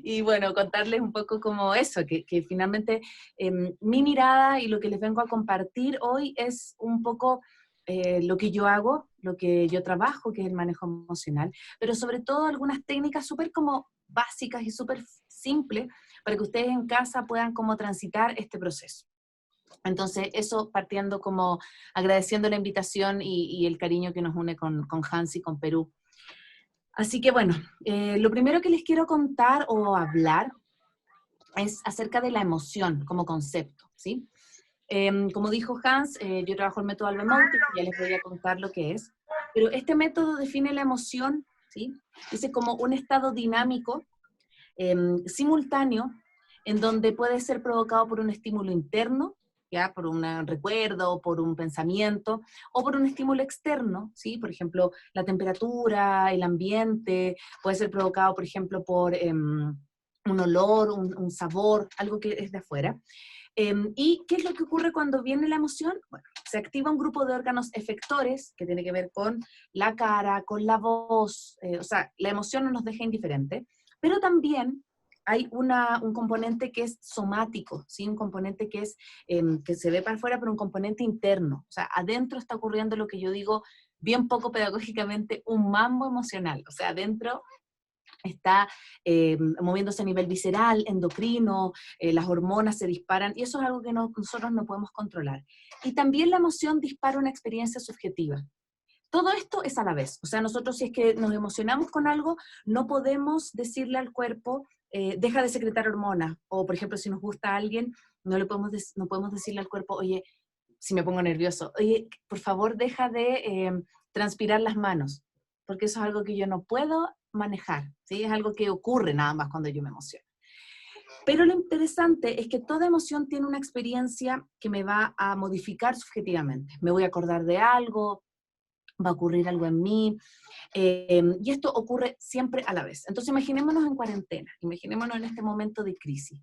Y bueno, contarles un poco como eso, que finalmente mi mirada y lo que les vengo a compartir hoy es un poco lo que yo hago, lo que yo trabajo, que es el manejo emocional, pero sobre todo algunas técnicas súper como básicas y súper simples para que ustedes en casa puedan como transitar este proceso. Entonces, eso partiendo como agradeciendo la invitación y el cariño que nos une con Hans y con Perú. Así que bueno, lo primero que les quiero contar o hablar es acerca de la emoción como concepto, ¿sí? Como dijo Hans, yo trabajo el método Albemote, ya les voy a contar lo que es, pero este método define la emoción, ¿sí? Dice como un estado dinámico, simultáneo, en donde puede ser provocado por un estímulo interno, ¿ya? Por un recuerdo, por un pensamiento, o por un estímulo externo, ¿sí? Por ejemplo, la temperatura, el ambiente, puede ser provocado, por ejemplo, por un olor, un sabor, algo que es de afuera. ¿Y qué es lo que ocurre cuando viene la emoción? Bueno, se activa un grupo de órganos efectores que tiene que ver con la cara, con la voz, o sea, la emoción no nos deja indiferentes, pero también hay un componente que es somático, ¿sí? Un componente que, es, que se ve para afuera, pero un componente interno. O sea, adentro está ocurriendo lo que yo digo bien poco pedagógicamente, un mambo emocional. O sea, adentro está moviéndose a nivel visceral, endocrino, las hormonas se disparan, y eso es algo que nosotros no podemos controlar. Y también la emoción dispara una experiencia subjetiva. Todo esto es a la vez. O sea, nosotros si es que nos emocionamos con algo, no podemos decirle al cuerpo, deja de secretar hormonas. O, por ejemplo, si nos gusta a alguien, no podemos decirle al cuerpo, oye, si me pongo nervioso, oye, por favor, deja de transpirar las manos, porque eso es algo que yo no puedo manejar, ¿sí? Es algo que ocurre nada más cuando yo me emociono. Pero lo interesante es que toda emoción tiene una experiencia que me va a modificar subjetivamente. Me voy a acordar de algo, va a ocurrir algo en mí, y esto ocurre siempre a la vez. Entonces imaginémonos en cuarentena, imaginémonos en este momento de crisis.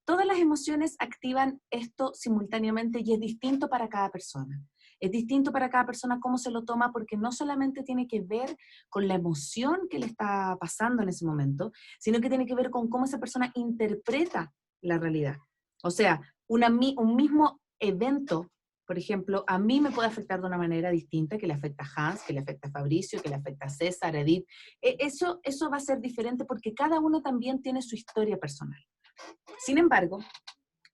Todas las emociones activan esto simultáneamente y es distinto para cada persona. Es distinto para cada persona cómo se lo toma porque no solamente tiene que ver con la emoción que le está pasando en ese momento, sino que tiene que ver con cómo esa persona interpreta la realidad. O sea, un mismo evento, por ejemplo, a mí me puede afectar de una manera distinta que le afecta a Hans, que le afecta a Fabricio, que le afecta a César, a Edith. Eso va a ser diferente porque cada uno también tiene su historia personal. Sin embargo,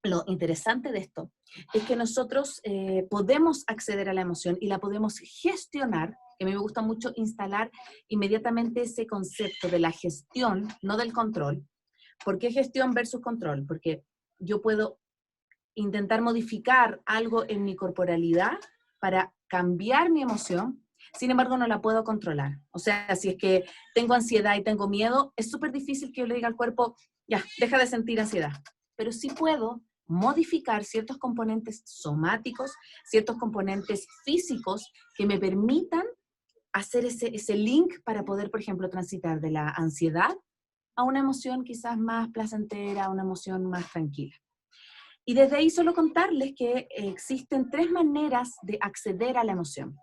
lo interesante de esto es que nosotros podemos acceder a la emoción y la podemos gestionar, que a mí me gusta mucho instalar inmediatamente ese concepto de la gestión, no del control. ¿Por qué gestión versus control? Porque yo puedo intentar modificar algo en mi corporalidad para cambiar mi emoción, sin embargo no la puedo controlar. O sea, si es que tengo ansiedad y tengo miedo, es súper difícil que yo le diga al cuerpo, ya, deja de sentir ansiedad. Pero sí puedo modificar ciertos componentes somáticos, ciertos componentes físicos que me permitan hacer ese link para poder, por ejemplo, transitar de la ansiedad a una emoción quizás más placentera, una emoción más tranquila. Y desde ahí solo contarles que existen tres maneras de acceder a la emoción,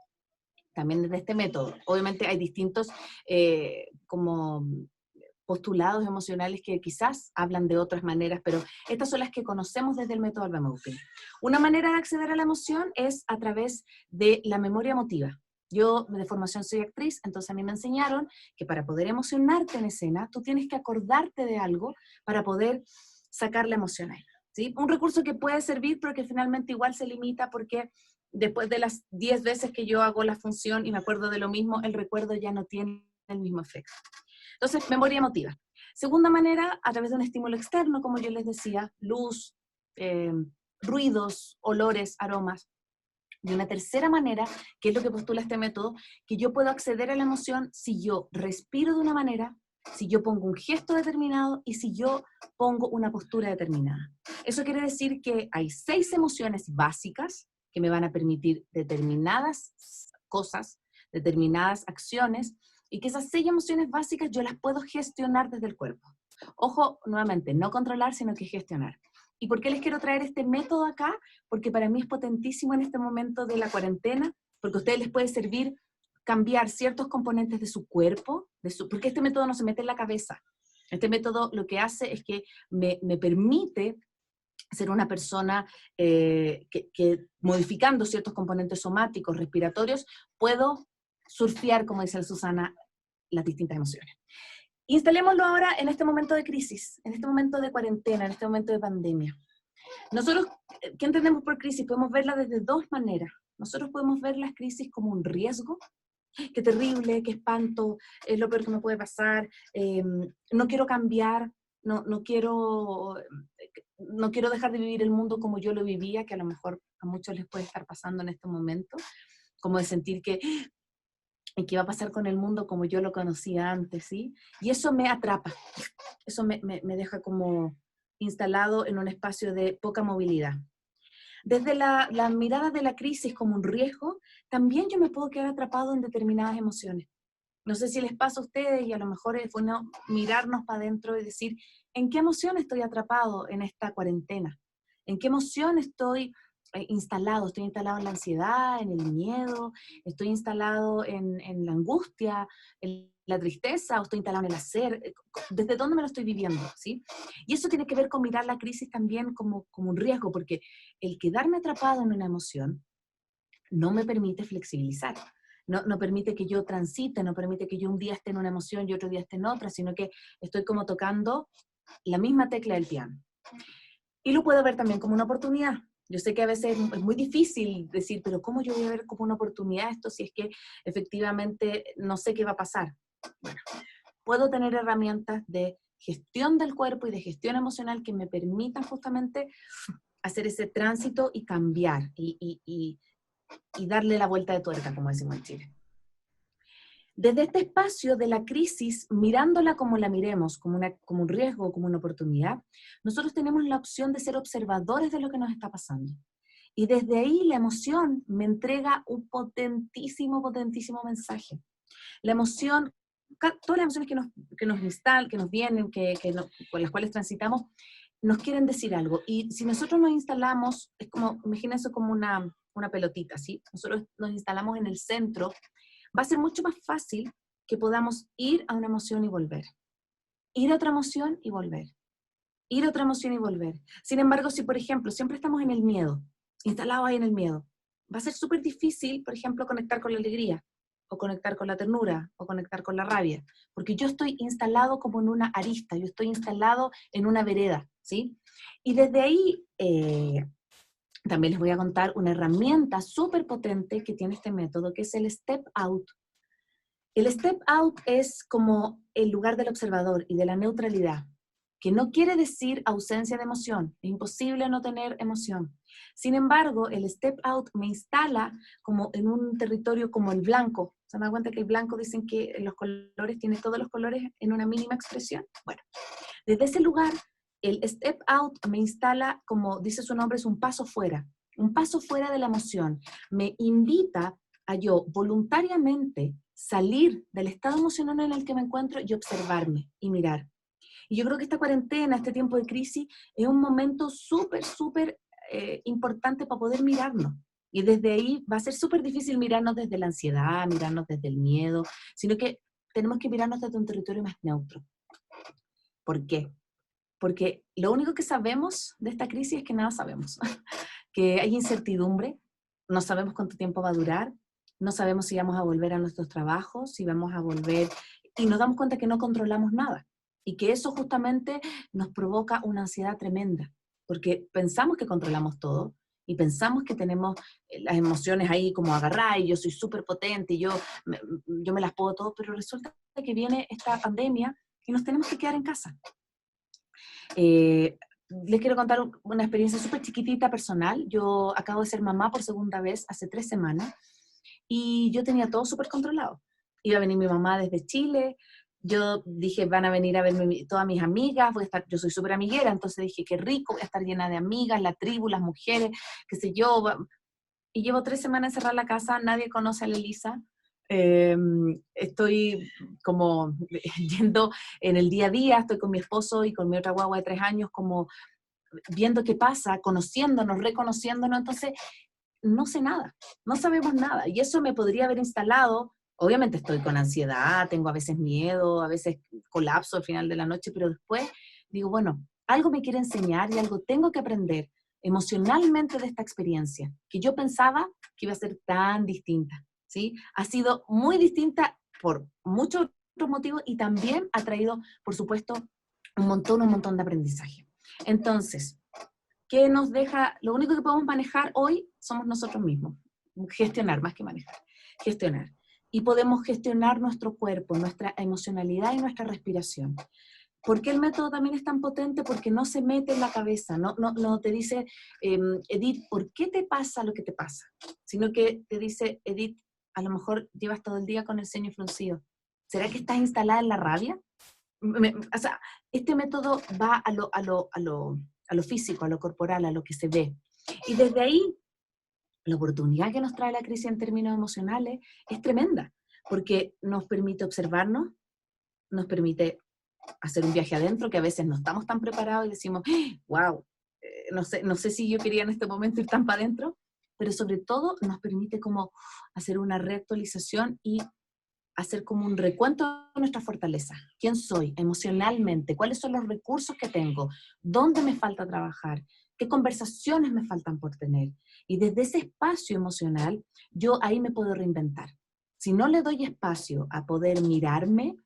también desde este método. Obviamente hay distintos como postulados emocionales que quizás hablan de otras maneras, pero estas son las que conocemos desde el método Alba-Maupin. Una manera de acceder a la emoción es a través de la memoria emotiva. Yo de formación soy actriz, entonces a mí me enseñaron que para poder emocionarte en escena, tú tienes que acordarte de algo para poder sacar la emoción ahí. ¿Sí? Un recurso que puede servir, pero que finalmente igual se limita porque después de las 10 veces que yo hago la función y me acuerdo de lo mismo, el recuerdo ya no tiene el mismo efecto. Entonces, memoria emotiva. Segunda manera, a través de un estímulo externo, como yo les decía, luz, eh, ruidos, olores, aromas. Y una tercera manera, que es lo que postula este método, que yo puedo acceder a la emoción si yo respiro de una manera, si yo pongo un gesto determinado y si yo pongo una postura determinada. Eso quiere decir que hay 6 emociones básicas que me van a permitir determinadas cosas, determinadas acciones, y que esas 6 emociones básicas yo las puedo gestionar desde el cuerpo. Ojo, nuevamente, no controlar, sino que gestionar. ¿Y por qué les quiero traer este método acá? Porque para mí es potentísimo en este momento de la cuarentena, porque a ustedes les puede servir cambiar ciertos componentes de su cuerpo, porque este método no se mete en la cabeza. Este método lo que hace es que me permite ser una persona que modificando ciertos componentes somáticos, respiratorios, puedo surfear, como dice Susana, las distintas emociones. Instalémoslo ahora en este momento de crisis, en este momento de cuarentena, en este momento de pandemia. Nosotros, ¿qué entendemos por crisis? Podemos verla desde dos maneras. Nosotros podemos ver las crisis como un riesgo. Qué terrible, qué espanto, es lo peor que me puede pasar, no quiero cambiar, no quiero dejar de vivir el mundo como yo lo vivía, que a lo mejor a muchos les puede estar pasando en este momento, como de sentir que qué va a pasar con el mundo como yo lo conocía antes, ¿sí? Y eso me atrapa, eso me deja como instalado en un espacio de poca movilidad. Desde la mirada de la crisis como un riesgo, también yo me puedo quedar atrapado en determinadas emociones. No sé si les pasa a ustedes y a lo mejor es bueno mirarnos para adentro y decir, ¿en qué emoción estoy atrapado en esta cuarentena? ¿En qué emoción estoy instalado? ¿Estoy instalado en la ansiedad, en el miedo? ¿Estoy instalado en la angustia, en la tristeza? ¿O estoy instalado en el hacer? ¿Desde dónde me lo estoy viviendo? ¿Sí? Y eso tiene que ver con mirar la crisis también como un riesgo, porque el quedarme atrapado en una emoción no me permite flexibilizar. No permite que yo transite, no permite que yo un día esté en una emoción y otro día esté en otra, sino que estoy como tocando la misma tecla del piano. Y lo puedo ver también como una oportunidad. Yo sé que a veces es muy difícil decir, pero ¿cómo yo voy a ver como una oportunidad esto si es que efectivamente no sé qué va a pasar? Bueno, puedo tener herramientas de gestión del cuerpo y de gestión emocional que me permitan justamente hacer ese tránsito y cambiar y darle la vuelta de tuerca, como decimos en Chile. Desde este espacio de la crisis, mirándola como la miremos, como un riesgo, como una oportunidad, nosotros tenemos la opción de ser observadores de lo que nos está pasando. Y desde ahí la emoción me entrega un potentísimo, potentísimo mensaje. La emoción, todas las emociones que nos instalan, que nos vienen, con las cuales transitamos, nos quieren decir algo. Y si nosotros nos instalamos, es como, imagínense como una pelotita, ¿sí? Nosotros nos instalamos en el centro, va a ser mucho más fácil que podamos ir a una emoción y volver. Ir a otra emoción y volver. Ir a otra emoción y volver. Sin embargo, si por ejemplo siempre estamos en el miedo, instalados ahí en el miedo, va a ser súper difícil, por ejemplo, conectar con la alegría, o conectar con la ternura, o conectar con la rabia, porque yo estoy instalado como en una arista, yo estoy instalado en una vereda, ¿sí? Y desde ahí también les voy a contar una herramienta súper potente que tiene este método, que es el Step Out. El Step Out es como el lugar del observador y de la neutralidad, que no quiere decir ausencia de emoción, es imposible no tener emoción. Sin embargo, el Step Out me instala como en un territorio como el blanco. ¿Se dan cuenta que el blanco dicen que los colores, tiene todos los colores en una mínima expresión? Bueno, desde ese lugar, el Step Out me instala, como dice su nombre, es un paso fuera de la emoción. Me invita a yo voluntariamente salir del estado emocional en el que me encuentro y observarme y mirar. Y yo creo que esta cuarentena, este tiempo de crisis, es un momento súper, súper importante para poder mirarnos. Y desde ahí va a ser súper difícil mirarnos desde la ansiedad, mirarnos desde el miedo, sino que tenemos que mirarnos desde un territorio más neutro. ¿Por qué? Porque lo único que sabemos de esta crisis es que nada sabemos. Que hay incertidumbre, no sabemos cuánto tiempo va a durar, no sabemos si vamos a volver a nuestros trabajos, si vamos a volver, y nos damos cuenta que no controlamos nada. Y que eso justamente nos provoca una ansiedad tremenda, porque pensamos que controlamos todo, y pensamos que tenemos las emociones ahí como agarradas, y yo soy súper potente, y yo me las puedo todo, pero resulta que viene esta pandemia y nos tenemos que quedar en casa. Les quiero contar una experiencia súper chiquitita personal. Yo acabo de ser mamá por segunda vez hace 3 semanas y yo tenía todo súper controlado. Iba a venir mi mamá desde Chile, yo dije, van a venir a verme todas mis amigas, yo soy súper amiguera, entonces dije, qué rico, voy a estar llena de amigas, la tribu, las mujeres, qué sé yo. Y llevo 3 semanas encerrada en la casa, nadie conoce a la Elisa. Estoy como yendo en el día a día, estoy con mi esposo y con mi otra guagua de 3 años, como viendo qué pasa, conociéndonos, reconociéndonos, entonces no sé nada, no sabemos nada, y eso me podría haber instalado Obviamente estoy con ansiedad, tengo a veces miedo, a veces colapso al final de la noche, pero después digo, bueno, algo me quiere enseñar y algo tengo que aprender emocionalmente de esta experiencia, que yo pensaba que iba a ser tan distinta, ¿sí? Ha sido muy distinta por muchos otros motivos y también ha traído, por supuesto, un montón de aprendizaje. Entonces, ¿qué nos deja? Lo único que podemos manejar hoy somos nosotros mismos. Gestionar, más que manejar. Gestionar. Y podemos gestionar nuestro cuerpo, nuestra emocionalidad y nuestra respiración. ¿Por qué el método también es tan potente? Porque no se mete en la cabeza, no te dice, Edith, ¿por qué te pasa lo que te pasa? Sino que te dice, Edith, a lo mejor llevas todo el día con el ceño fruncido. ¿Será que estás instalada en la rabia? O sea, este método va a lo físico, a lo corporal, a lo que se ve. Y desde ahí, la oportunidad que nos trae la crisis en términos emocionales es tremenda, porque nos permite observarnos, nos permite hacer un viaje adentro, que a veces no estamos tan preparados y decimos, wow, no sé si yo quería en este momento ir tan para adentro, pero sobre todo nos permite como hacer una reactualización y hacer como un recuento de nuestra fortaleza. ¿Quién soy emocionalmente? ¿Cuáles son los recursos que tengo? ¿Dónde me falta trabajar? ¿Qué conversaciones me faltan por tener? Y desde ese espacio emocional, yo ahí me puedo reinventar. Si no le doy espacio a poder mirarme,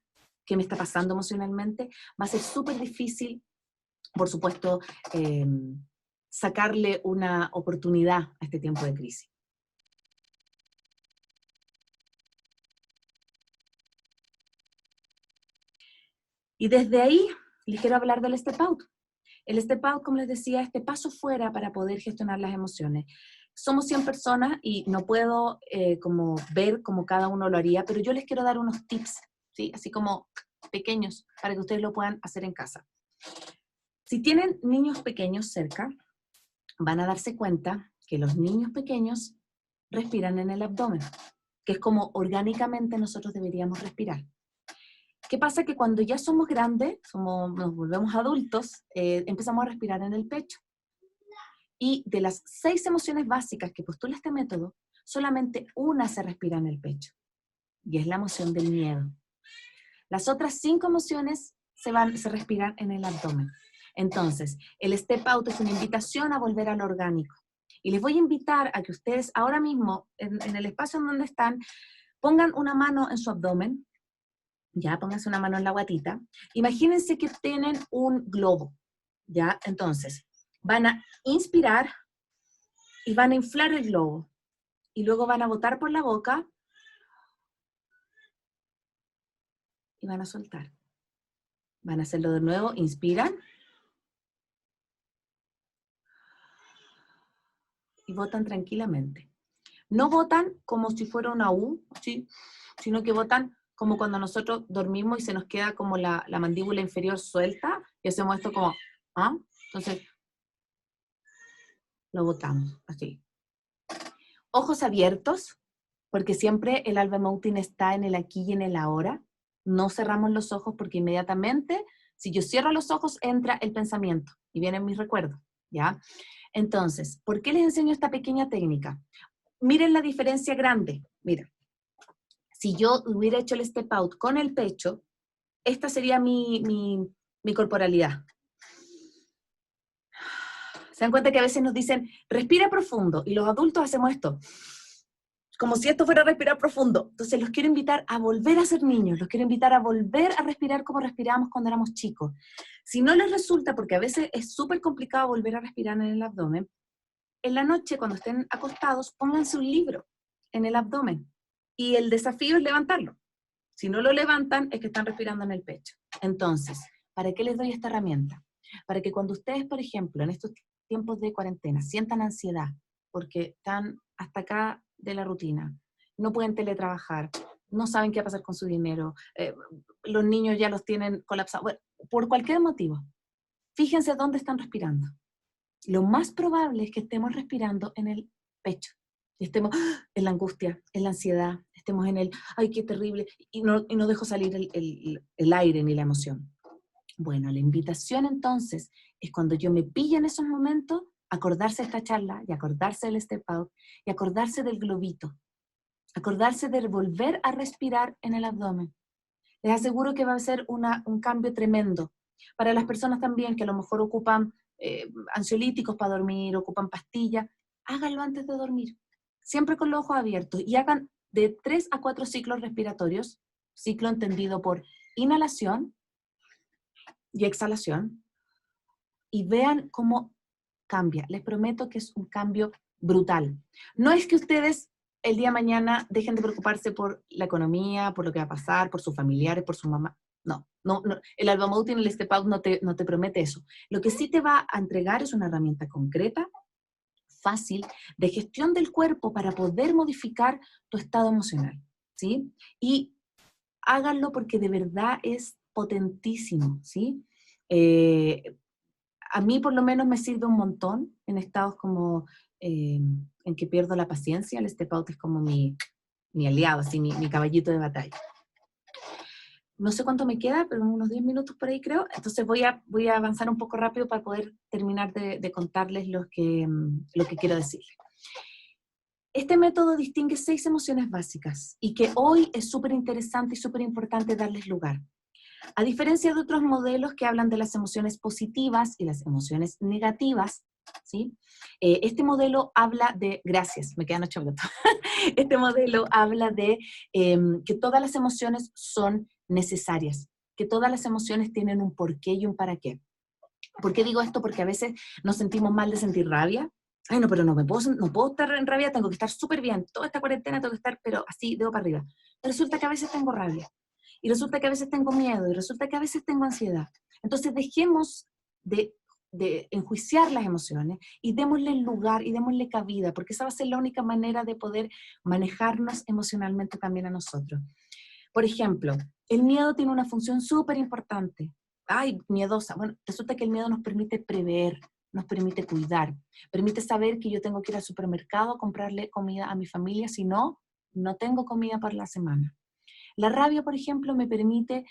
qué me está pasando emocionalmente, va a ser súper difícil, por supuesto, eh, sacarle una oportunidad a este tiempo de crisis. Y desde ahí les quiero hablar del step out. El step out, como les decía, este paso fuera para poder gestionar las emociones. Somos 100 personas y no puedo como ver cómo cada uno lo haría, pero yo les quiero dar unos tips, ¿sí? Así como pequeños, para que ustedes lo puedan hacer en casa. Si tienen niños pequeños cerca, van a darse cuenta que los niños pequeños respiran en el abdomen, que es como orgánicamente nosotros deberíamos respirar. ¿Qué pasa? Que cuando ya somos grandes, nos volvemos adultos, empezamos a respirar en el pecho. Y de las 6 emociones básicas que postula este método, solamente una se respira en el pecho, y es la emoción del miedo. Las otras 5 emociones se respiran en el abdomen. Entonces, el Step Out es una invitación a volver al orgánico. Y les voy a invitar a que ustedes ahora mismo, en el espacio en donde están, pongan una mano en su abdomen, ya, pónganse una mano en la guatita. Imagínense que tienen un globo, ya, entonces, van a inspirar y van a inflar el globo. Y luego van a botar por la boca y van a soltar. Van a hacerlo de nuevo, inspiran y botan tranquilamente. No botan como si fuera una U, ¿sí? Sino que botan como cuando nosotros dormimos y se nos queda como la mandíbula inferior suelta y hacemos esto como, ¿ah? Entonces, lo botamos, así. Ojos abiertos, porque siempre el alba Moutin está en el aquí y en el ahora. No cerramos los ojos porque inmediatamente, si yo cierro los ojos, entra el pensamiento y vienen mis recuerdos, ¿ya? Entonces, ¿por qué les enseño esta pequeña técnica? Miren la diferencia grande. Mira, si yo hubiera hecho el step out con el pecho, esta sería mi corporalidad. Se dan cuenta que a veces nos dicen, respira profundo, y los adultos hacemos esto, como si esto fuera respirar profundo. Entonces los quiero invitar a volver a ser niños, los quiero invitar a volver a respirar como respirábamos cuando éramos chicos. Si no les resulta, porque a veces es súper complicado volver a respirar en el abdomen, en la noche cuando estén acostados, pónganse un libro en el abdomen y el desafío es levantarlo. Si no lo levantan, es que están respirando en el pecho. Entonces, ¿para qué les doy esta herramienta? Para que cuando ustedes, por ejemplo, en estos tiempos de cuarentena, sientan ansiedad porque están hasta acá de la rutina, no pueden teletrabajar, no saben qué va a pasar con su dinero, los niños ya los tienen colapsados, bueno, por cualquier motivo, fíjense dónde están respirando. Lo más probable es que estemos respirando en el pecho, y estemos en la angustia, en la ansiedad, estemos en el, ay, qué terrible, y no dejo salir el aire ni la emoción. Bueno, la invitación entonces es cuando yo me pillo en esos momentos, acordarse de esta charla y acordarse del step out y acordarse del globito. Acordarse de volver a respirar en el abdomen. Les aseguro que va a ser un cambio tremendo. Para las personas también que a lo mejor ocupan ansiolíticos para dormir, ocupan pastillas, háganlo antes de dormir, siempre con los ojos abiertos, y hagan de 3 a 4 ciclos respiratorios, ciclo entendido por inhalación y exhalación, y vean cómo cambia. Les prometo que es un cambio brutal. No es que ustedes el día de mañana dejen de preocuparse por la economía, por lo que va a pasar, por sus familiares, por su mamá. No, no, no. El Albamotin, el Step Out no te promete eso. Lo que sí te va a entregar es una herramienta concreta, fácil, de gestión del cuerpo para poder modificar tu estado emocional, ¿sí? Y háganlo porque de verdad es potentísimo, ¿sí? A mí por lo menos me sirve un montón en estados como en que pierdo la paciencia. El Step Out es como mi aliado, así, mi caballito de batalla. No sé cuánto me queda, pero unos 10 minutos por ahí creo. Entonces voy a avanzar un poco rápido para poder terminar de contarles lo que quiero decirles. Este método distingue 6 emociones básicas y que hoy es súper interesante y súper importante darles lugar. A diferencia de otros modelos que hablan de las emociones positivas y las emociones negativas, ¿sí? Este modelo habla de, gracias, me quedan 8 minutos. Este modelo habla de que todas las emociones son necesarias, que todas las emociones tienen un porqué y un para qué. ¿Por qué digo esto? Porque a veces nos sentimos mal de sentir rabia. Ay, no, pero no puedo estar en rabia, tengo que estar súper bien. Toda esta cuarentena tengo que estar, pero así, dedo para arriba. Pero resulta que a veces tengo rabia. Y resulta que a veces tengo miedo. Y resulta que a veces tengo ansiedad. Entonces dejemos de enjuiciar las emociones y démosle lugar y démosle cabida, porque esa va a ser la única manera de poder manejarnos emocionalmente también a nosotros. Por ejemplo, el miedo tiene una función súper importante. Ay, miedosa. Bueno, resulta que el miedo nos permite prever, nos permite cuidar, permite saber que yo tengo que ir al supermercado a comprarle comida a mi familia, si no, no tengo comida para la semana. La rabia, por ejemplo, me permite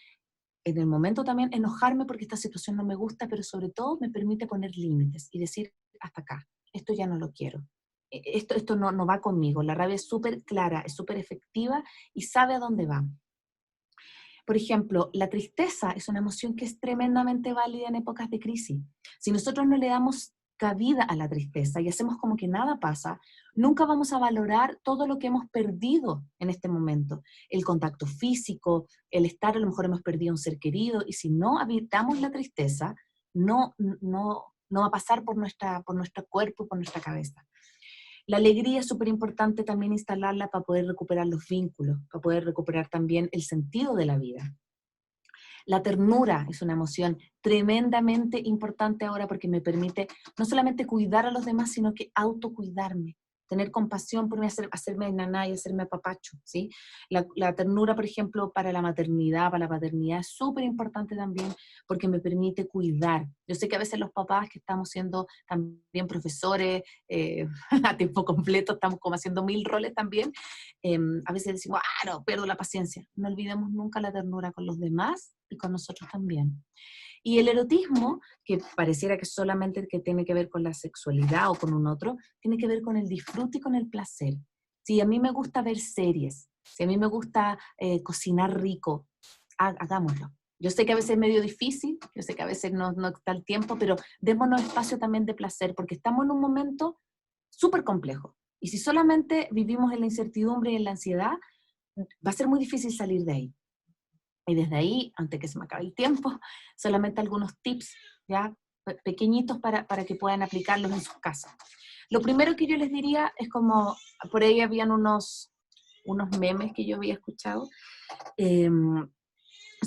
en el momento también enojarme porque esta situación no me gusta, pero sobre todo me permite poner límites y decir, hasta acá, esto ya no lo quiero. Esto no va conmigo. La rabia es súper clara, es súper efectiva y sabe a dónde va. Por ejemplo, la tristeza es una emoción que es tremendamente válida en épocas de crisis. Si nosotros no le damos cabida a la tristeza y hacemos como que nada pasa, nunca vamos a valorar todo lo que hemos perdido en este momento. El contacto físico, el estar, a lo mejor hemos perdido un ser querido, y si no habitamos la tristeza, no va a pasar por nuestro cuerpo y por nuestra cabeza. La alegría es súper importante también instalarla para poder recuperar los vínculos, para poder recuperar también el sentido de la vida. La ternura es una emoción tremendamente importante ahora porque me permite no solamente cuidar a los demás, sino que autocuidarme, tener compasión por mí, hacerme naná y hacerme apapacho, ¿sí? La ternura, por ejemplo, para la maternidad, para la paternidad, es súper importante también porque me permite cuidar. Yo sé que a veces los papás que estamos siendo también profesores a tiempo completo, estamos como haciendo 1000 roles también, a veces decimos, no, pierdo la paciencia. No olvidemos nunca la ternura con los demás y con nosotros también. Y el erotismo, que pareciera que solamente que tiene que ver con la sexualidad o con un otro, tiene que ver con el disfrute y con el placer. Si a mí me gusta ver series, si a mí me gusta cocinar rico, hagámoslo. Yo sé que a veces es medio difícil, yo sé que a veces no está el tiempo, pero démonos espacio también de placer, porque estamos en un momento súper complejo. Y si solamente vivimos en la incertidumbre y en la ansiedad, va a ser muy difícil salir de ahí. Y desde ahí, antes que se me acabe el tiempo, solamente algunos tips, ya pequeñitos para que puedan aplicarlos en sus casas. Lo primero que yo les diría es como, por ahí habían unos memes que yo había escuchado,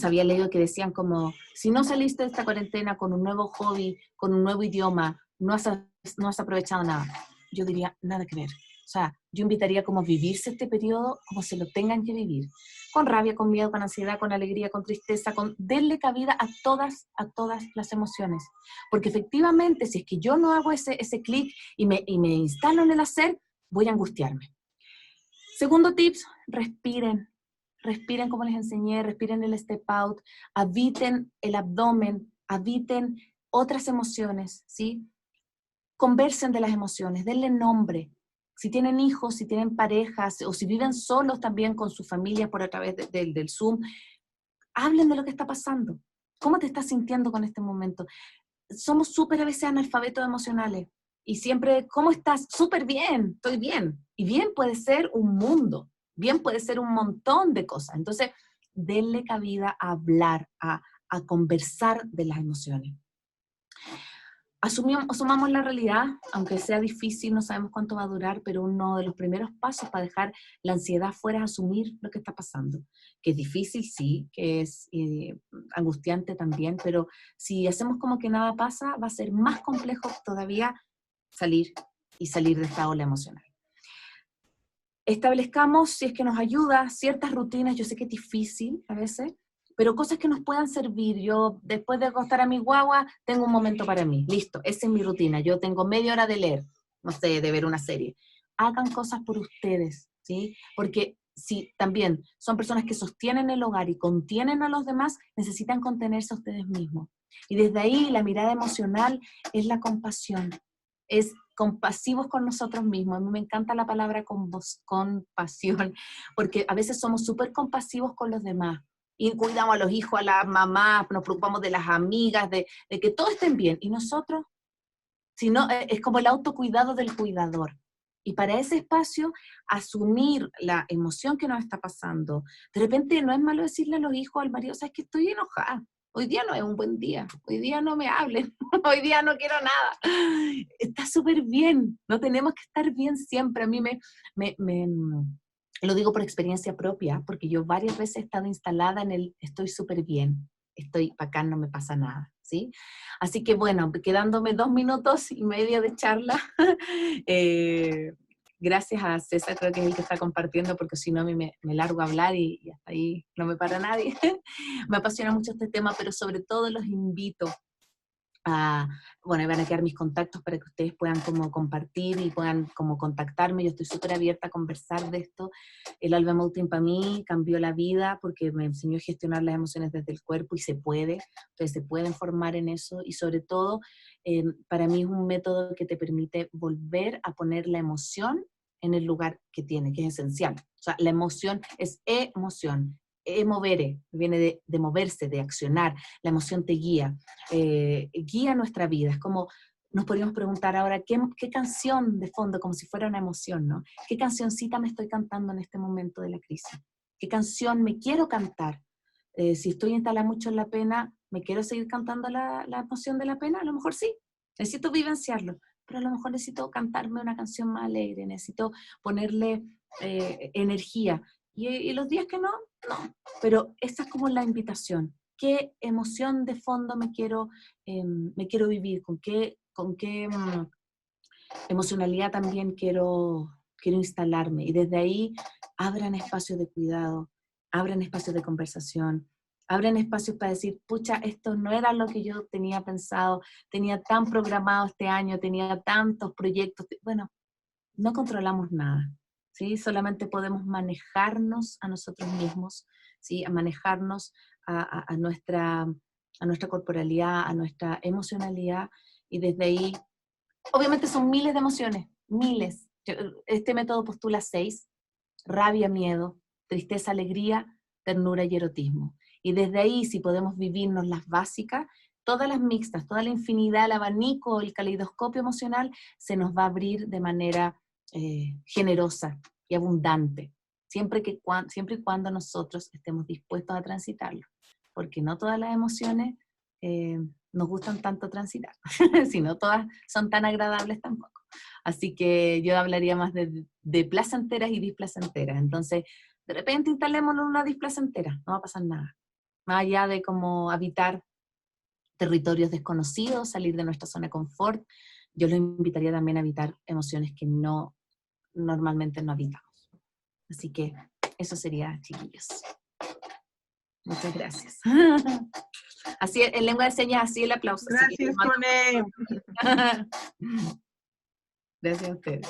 había leído que decían como, si no saliste de esta cuarentena con un nuevo hobby, con un nuevo idioma, no has aprovechado nada. Yo diría, nada que ver. O sea, yo invitaría como a vivirse este periodo como se lo tengan que vivir. Con rabia, con miedo, con ansiedad, con alegría, con tristeza, denle cabida a todas las emociones. Porque efectivamente, si es que yo no hago ese clic y me instalo en el hacer, voy a angustiarme. Segundo tips, respiren. Respiren como les enseñé, respiren el step out, habiten el abdomen, habiten otras emociones, ¿sí? Conversen de las emociones, denle nombre, Si tienen hijos, si tienen parejas, o si viven solos también con sus familias por a través del Zoom, hablen de lo que está pasando. ¿Cómo te estás sintiendo con este momento? Somos súper a veces analfabetos emocionales. Y siempre, ¿cómo estás? Súper bien, estoy bien. Y bien puede ser un mundo, bien puede ser un montón de cosas. Entonces, denle cabida a hablar, a conversar de las emociones. Asumamos la realidad, aunque sea difícil, no sabemos cuánto va a durar, pero uno de los primeros pasos para dejar la ansiedad fuera es asumir lo que está pasando. Que es difícil, sí, que es angustiante también, pero si hacemos como que nada pasa, va a ser más complejo todavía salir de esta ola emocional. Establezcamos, si es que nos ayuda, ciertas rutinas. Yo sé que es difícil a veces, pero cosas que nos puedan servir. Yo, después de acostar a mi guagua, tengo un momento para mí. Listo, esa es mi rutina. Yo tengo media hora de leer, no sé, de ver una serie. Hagan cosas por ustedes, ¿sí? Porque si también son personas que sostienen el hogar y contienen a los demás, necesitan contenerse a ustedes mismos. Y desde ahí la mirada emocional es la compasión, es compasivos con nosotros mismos. A mí me encanta la palabra compasión, porque a veces somos súper compasivos con los demás. Y cuidamos a los hijos, a las mamás, nos preocupamos de las amigas, de que todos estén bien. Y nosotros, si no, es como el autocuidado del cuidador. Y para ese espacio, asumir la emoción que nos está pasando. De repente no es malo decirle a los hijos, al marido, sabes que estoy enojada. Hoy día no es un buen día. Hoy día no me hablen. Hoy día no quiero nada. Está súper bien. No tenemos que estar bien siempre. A mí lo digo por experiencia propia, porque yo varias veces he estado instalada en el estoy súper bien. Estoy acá, no me pasa nada, ¿sí? Así que bueno, quedándome 2 minutos y medio de charla, gracias a César, creo que es el que está compartiendo, porque si no a mí me largo a hablar y hasta ahí no me para nadie. Me apasiona mucho este tema, pero sobre todo los invito bueno, van a quedar mis contactos para que ustedes puedan como compartir y puedan como contactarme. Yo estoy súper abierta a conversar de esto. El Alba Mountain para mí cambió la vida porque me enseñó a gestionar las emociones desde el cuerpo y se puede. Ustedes se pueden formar en eso y sobre todo para mí es un método que te permite volver a poner la emoción en el lugar que tiene, que es esencial. O sea, la emoción es emoción. Movere, viene de moverse, de accionar. La emoción te guía, guía nuestra vida. Es como nos podríamos preguntar ahora, ¿qué canción de fondo, como si fuera una emoción, ¿no? ¿Qué cancioncita me estoy cantando en este momento de la crisis? ¿Qué canción me quiero cantar? Si estoy instalada mucho en la pena, ¿me quiero seguir cantando la emoción de la pena? A lo mejor sí, necesito vivenciarlo, pero a lo mejor necesito cantarme una canción más alegre, necesito ponerle energía. Y los días que no, no. Pero esa es como la invitación. ¿Qué emoción de fondo me quiero vivir? ¿Con qué emocionalidad también quiero instalarme? Y desde ahí abran espacios de cuidado, abran espacios de conversación, abran espacios para decir, pucha, esto no era lo que yo tenía pensado, tenía tan programado este año, tenía tantos proyectos. Bueno, no controlamos nada, ¿sí? Solamente podemos manejarnos a nosotros mismos, ¿sí? A manejarnos a nuestra corporalidad, a nuestra emocionalidad, y desde ahí, obviamente son miles de emociones, miles. Este método postula 6: rabia, miedo, tristeza, alegría, ternura y erotismo. Y desde ahí, si podemos vivirnos las básicas, todas las mixtas, toda la infinidad, el abanico, el caleidoscopio emocional, se nos va a abrir de manera generosa y abundante, siempre y cuando nosotros estemos dispuestos a transitarlo, porque no todas las emociones nos gustan tanto transitar, sino todas son tan agradables tampoco. Así que yo hablaría más de placenteras y displacenteras. Entonces, de repente instalémonos una displacentera, no va a pasar nada. Más allá de cómo habitar territorios desconocidos, salir de nuestra zona de confort, yo los invitaría también a habitar emociones que normalmente no habitamos. Así que eso sería, chiquillos. Muchas gracias. Así, en lengua de señas, así el aplauso. Gracias, Connie. Gracias a ustedes.